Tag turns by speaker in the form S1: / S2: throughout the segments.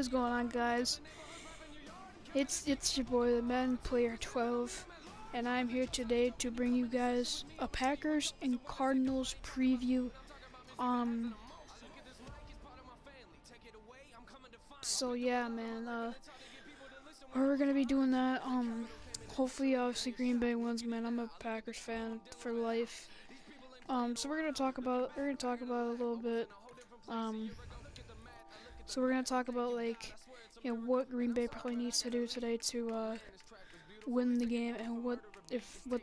S1: is going on, guys? It's your boy, the Madden Player 12, and I'm here today to bring you guys a Packers and Cardinals preview. So yeah, man. We're gonna be doing that. Hopefully, obviously, Green Bay wins, man. I'm a Packers fan for life. So we're gonna talk about a little bit. So we're gonna talk about what Green Bay probably needs to do today to win the game, and what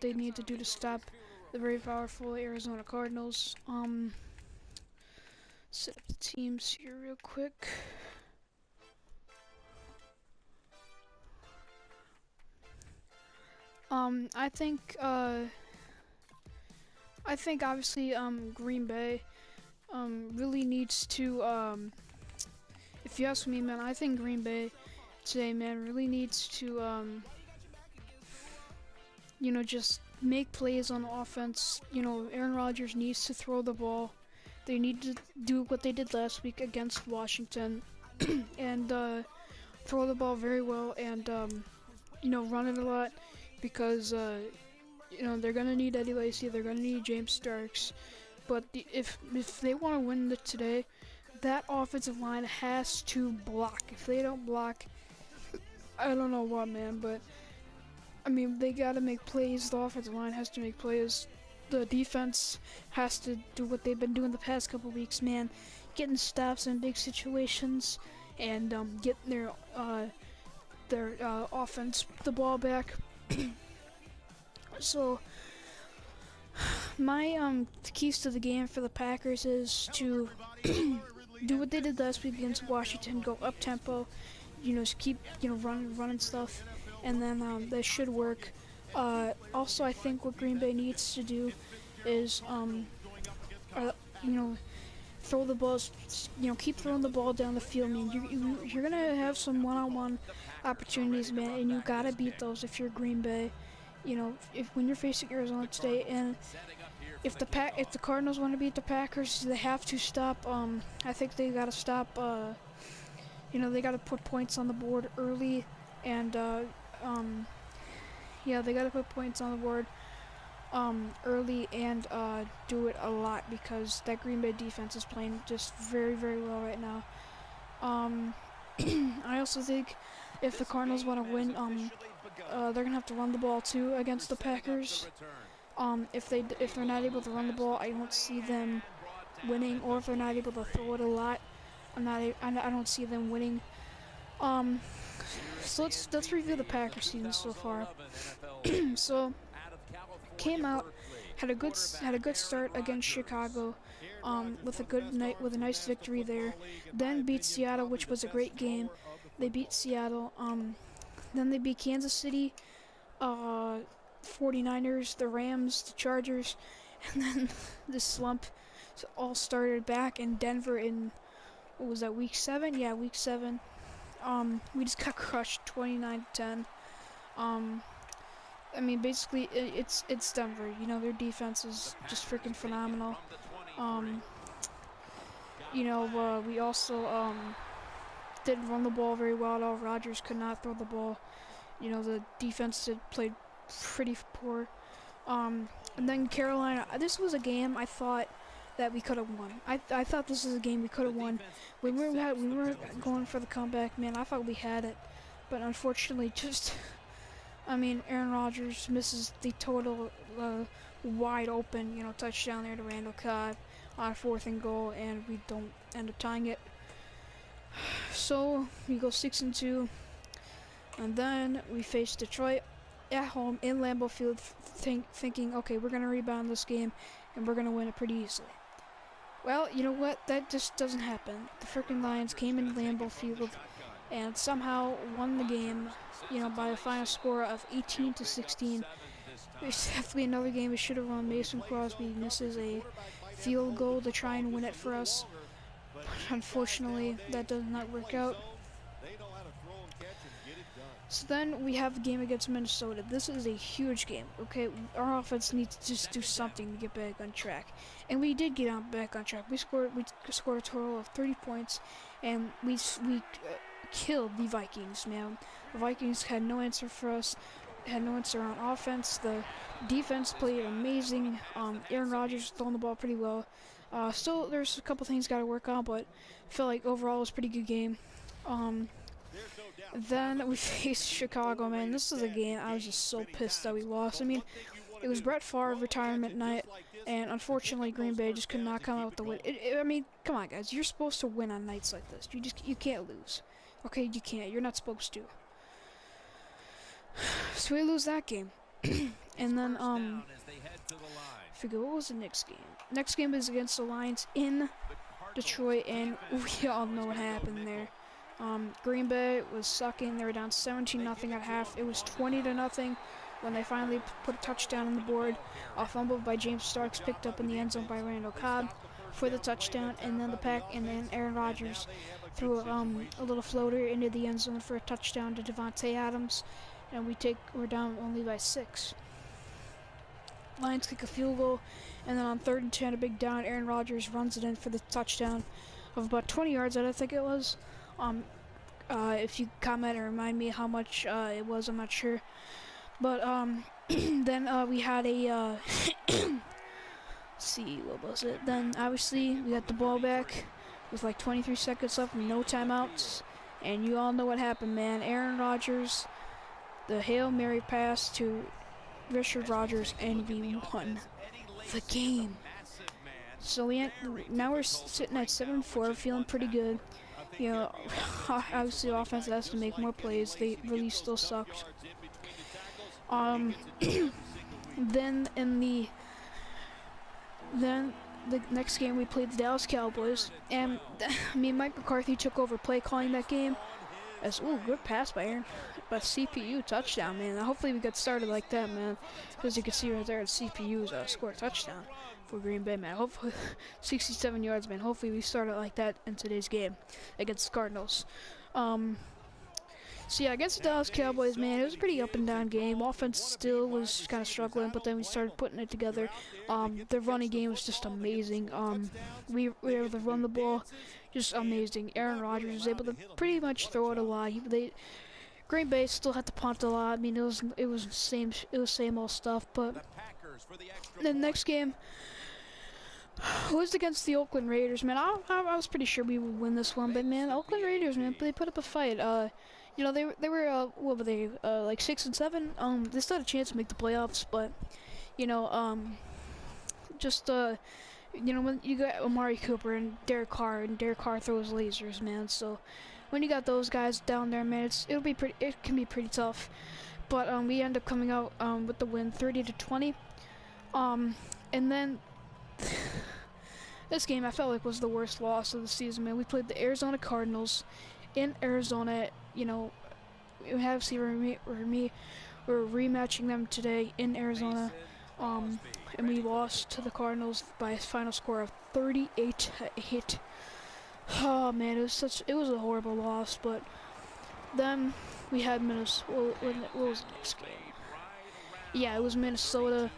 S1: they need to do to stop the very powerful Arizona Cardinals. Set up the teams here real quick. I think obviously Green Bay really needs to if you ask me, man, I think Green Bay today, man, really needs to just make plays on offense. Aaron Rodgers needs to throw the ball. They need to do what they did last week against Washington and throw the ball very well and run it a lot, because they're gonna need Eddie Lacy, they're gonna need James Starks. But if they want to win today, that offensive line has to block. If they don't block, I don't know what, man. But I mean, they gotta make plays. The offensive line has to make plays. The defense has to do what they've been doing the past couple weeks, man. Getting stops in big situations and getting their offense the ball back. So my keys to the game for the Packers is to do what they did last week against Washington. Go up tempo, just keep running stuff, and then that should work. Also, I think what Green Bay needs to do is throw the balls, keep throwing the ball down the field, man. You're gonna have some one-on-one opportunities, man, and you gotta beat those if you're Green Bay. When you're facing Arizona today, and if the Cardinals want to beat the Packers, they have to stop. I think they gotta stop. They gotta put points on the board early, and they gotta put points on the board early and do it a lot, because that Green Bay defense is playing just very, very well right now. I also think if the Cardinals want to win, they're gonna have to run the ball too against the Packers. If they're not able to run the ball, I don't see them winning. Or if they're not able to throw it a lot, I don't see them winning. So let's review the Packers season so far. So came out, had a good start against Chicago, with a nice victory there. Then beat Seattle, which was a great game. They beat Seattle. Then they beat Kansas City, 49ers, the Rams, the Chargers, and then the slump all started back in Denver in, what was that, week 7? Yeah, week 7. We just got crushed 29-10. I mean, basically, it's Denver. Their defense is just freaking phenomenal. We also didn't run the ball very well at all. Rodgers could not throw the ball. The defense played pretty poor. And then Carolina. This was a game I thought that we could have won. I thought this was a game we could have won. When we were going for the comeback, man, I thought we had it. But unfortunately, Aaron Rodgers misses the total wide open, touchdown there to Randall Cobb on 4th and goal, and we don't end up tying it. So we go 6-2, and then we face Detroit at home in Lambeau Field, thinking, okay, we're gonna rebound this game and we're gonna win it pretty easily. Well, you know what? That just doesn't happen. The freaking Lions came in Lambeau Field and somehow won the game, by a final score of 18-16. It's definitely another game we should have won. Mason Crosby misses a field goal to try and win it for us. But unfortunately, that does not work out. So then we have a game against Minnesota. This is a huge game, okay? Our offense needs to just do something to get back on track. And we did get back on track. We scored a total of 30 points, and we killed the Vikings, man. The Vikings had no answer for us, had no answer on offense. The defense played amazing. Aaron Rodgers throwing the ball pretty well. Still, there's a couple things got to work on, but I feel like overall it was a pretty good game. Then we faced Chicago, man. This is a game I was just so pissed that we lost. I mean, it was Brett Favre retirement night, and unfortunately Green Bay just could not come out with the win. I mean, come on, guys. You're supposed to win on nights like this. You can't lose. Okay, you can't. You're not supposed to. So we lose that game. And then, I forget, what was the next game? Next game is against the Lions in Detroit, and we all know what happened there. Green Bay was sucking. They were down 17-0 at half. It was 20-0 when they finally put a touchdown on the board. Fumbled by James Starks, picked up in the end zone by Randall Cobb for the touchdown, and then Aaron Rodgers threw a little floater into the end zone for a touchdown to Devontae Adams, and we're down only by 6. Lions kick a field goal, and then on 3rd and 10, a big down, Aaron Rodgers runs it in for the touchdown of about 20 yards, I think it was. If you comment and remind me how much it was, I'm not sure. But then we had a let's see, what was it? Then obviously we got the ball back with like 23 seconds left and no timeouts, and you all know what happened, man. Aaron Rodgers, the Hail Mary pass to Richard Rodgers, and we won the game. So now we're sitting at 7-4, feeling pretty good. You know, obviously the offense has to make more plays. They really still sucked. Then the next game we played the Dallas Cowboys, and Mike McCarthy took over play calling that game. Good pass by Aaron, but CPU touchdown, man. Hopefully we get started like that, man. As you can see right there, CPU's scored a touchdown for Green Bay, man. Hopefully 67 yards, man. Hopefully we start it like that in today's game against the Cardinals. So yeah, against the Dallas Cowboys, man, it was a pretty up and down game. Offense still was kind of struggling, but then we started putting it together. The running game was just amazing. We were able to run the ball, just amazing. Aaron Rodgers was able to pretty much throw it a lot. Green Bay still had to punt a lot. I mean, it was same old stuff. But the next game was against the Oakland Raiders, man. I was pretty sure we would win this one, but man, Oakland Raiders, man, they put up a fight. You know, they were what were they, like 6-7? They still had a chance to make the playoffs, but you know, you know, when you got Amari Cooper and Derek Carr throws lasers, man. So when you got those guys down there, man, it can be pretty tough. But we end up coming out with the win, 30-20. And then this game I felt like was the worst loss of the season, man. We played the Arizona Cardinals in Arizona. You know, we have seen we're rematching them today in Arizona, and we lost to the Cardinals by a final score of 38-8. Oh man, it was a horrible loss. But then we had Minnesota. What was the next game? Yeah, it was Minnesota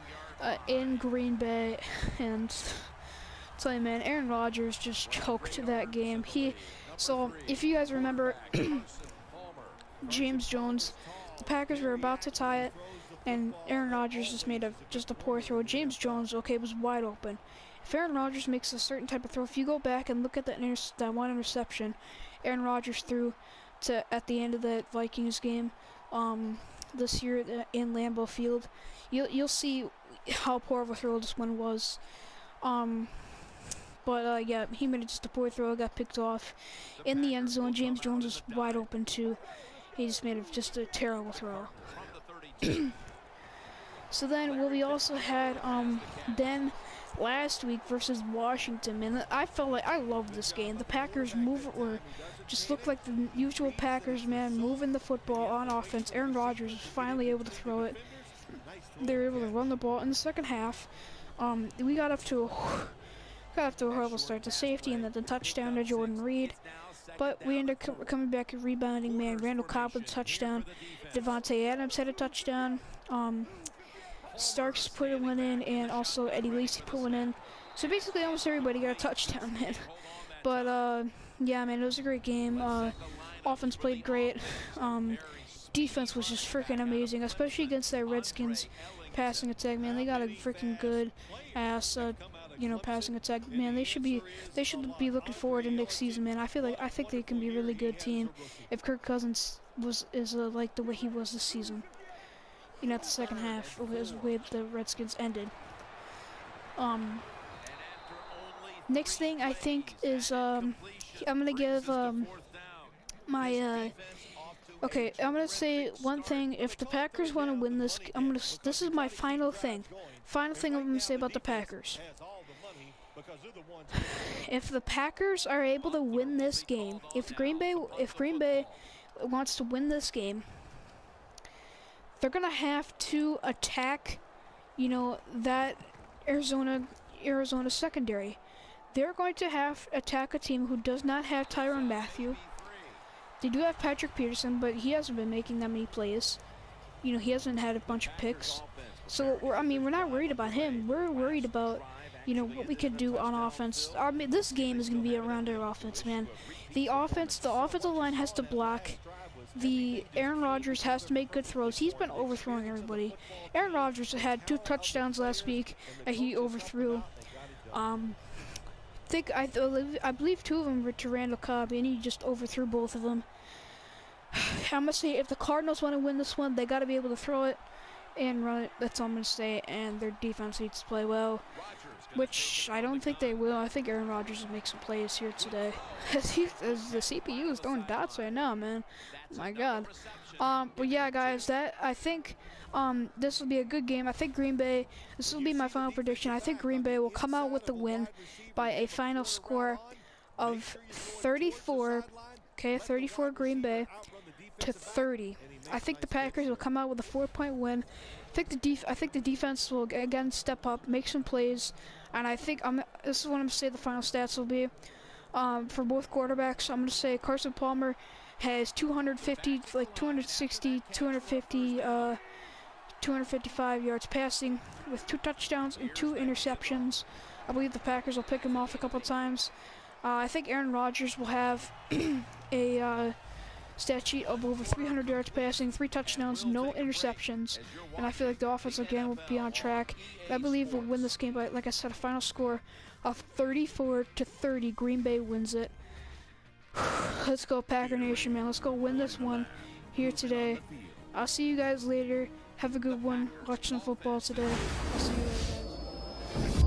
S1: in Green Bay, and I'll tell you, man, Aaron Rodgers just choked that game. So if you guys remember, James Jones, the Packers were about to tie it, and Aaron Rodgers just made a poor throw. James Jones, was wide open. If Aaron Rodgers makes a certain type of throw, if you go back and look at that one interception Aaron Rodgers threw at the end of the Vikings game this year in Lambeau Field, you'll see how poor of a throw this one was. But yeah, he made just a poor throw, got picked off in the end zone. James Jones was wide open too. He just made just a terrible throw. So then, we also had then last week versus Washington, man. I felt like I loved this game. The Packers just looked like the usual Packers, man, moving the football on offense. Aaron Rodgers was finally able to throw it. They were able to run the ball in the second half. We got off to a horrible start to safety, and then the touchdown to Jordan Reed. But we ended up coming back and rebounding, man. Randall Cobb with a touchdown. Devontae Adams had a touchdown. Starks put one in, and also Eddie Lacy put one in. So basically almost everybody got a touchdown, man. But yeah, man, it was a great game. Offense played great. Defense was just freaking amazing, especially against that Redskins passing attack. Man, they got a freaking good ass, passing attack. Man, they should be looking forward to next season. Man, I think they can be a really good team if Kirk Cousins is like the way he was this season. At the second half, was the way the Redskins ended. Next thing I think is I'm gonna give my okay, I'm gonna say one thing. If the Packers want to win this, this is my final thing. Final thing I'm gonna say about the Packers. If the Packers are able to win this game, if Green Bay wants to win this game, they're gonna have to attack, that Arizona secondary. They're going to have to attack a team who does not have Tyrann Mathieu. They do have Patrick Peterson, but he hasn't been making that many plays. He hasn't had a bunch of picks. So, we're not worried about him. We're worried about, what we could do on offense. This game is going to be around our offense, man. The offensive line has to block. Aaron Rodgers has to make good throws. He's been overthrowing everybody. Aaron Rodgers had 2 touchdowns last week that he overthrew. I believe 2 of them were to Randall Cobb, and he just overthrew both of them. I'm gonna say if the Cardinals want to win this one, they got to be able to throw it and run it. That's all I'm gonna say. And their defense needs to play well, which I don't think they will. I think Aaron Rodgers will make some plays here today. As the CPU is throwing dots right now, man. Oh my God. But yeah, guys, I think this will be a good game. I think this will be my final prediction. I think Green Bay will come out with the win by a final score of 34. Okay, 34 Green Bay to 30. I think the Packers will come out with a 4-point win. I think the defense will again step up, make some plays, and I think this is what I'm gonna say the final stats will be. For both quarterbacks, I'm gonna say Carson Palmer has 250, 260, 250, 255 yards passing with 2 touchdowns and 2 interceptions. I believe the Packers will pick him off a couple times. I think Aaron Rodgers will have a stat sheet of over 300 yards passing, 3 touchdowns, no interceptions, and I feel like the offense again will be on track. I believe we'll win this game by, like I said, a final score of 34 to 30. Green Bay wins it. Let's go Packer Nation, man. Let's go win this one here today. I'll see you guys later. Have a good one. Watch some football today. I'll see you later, guys.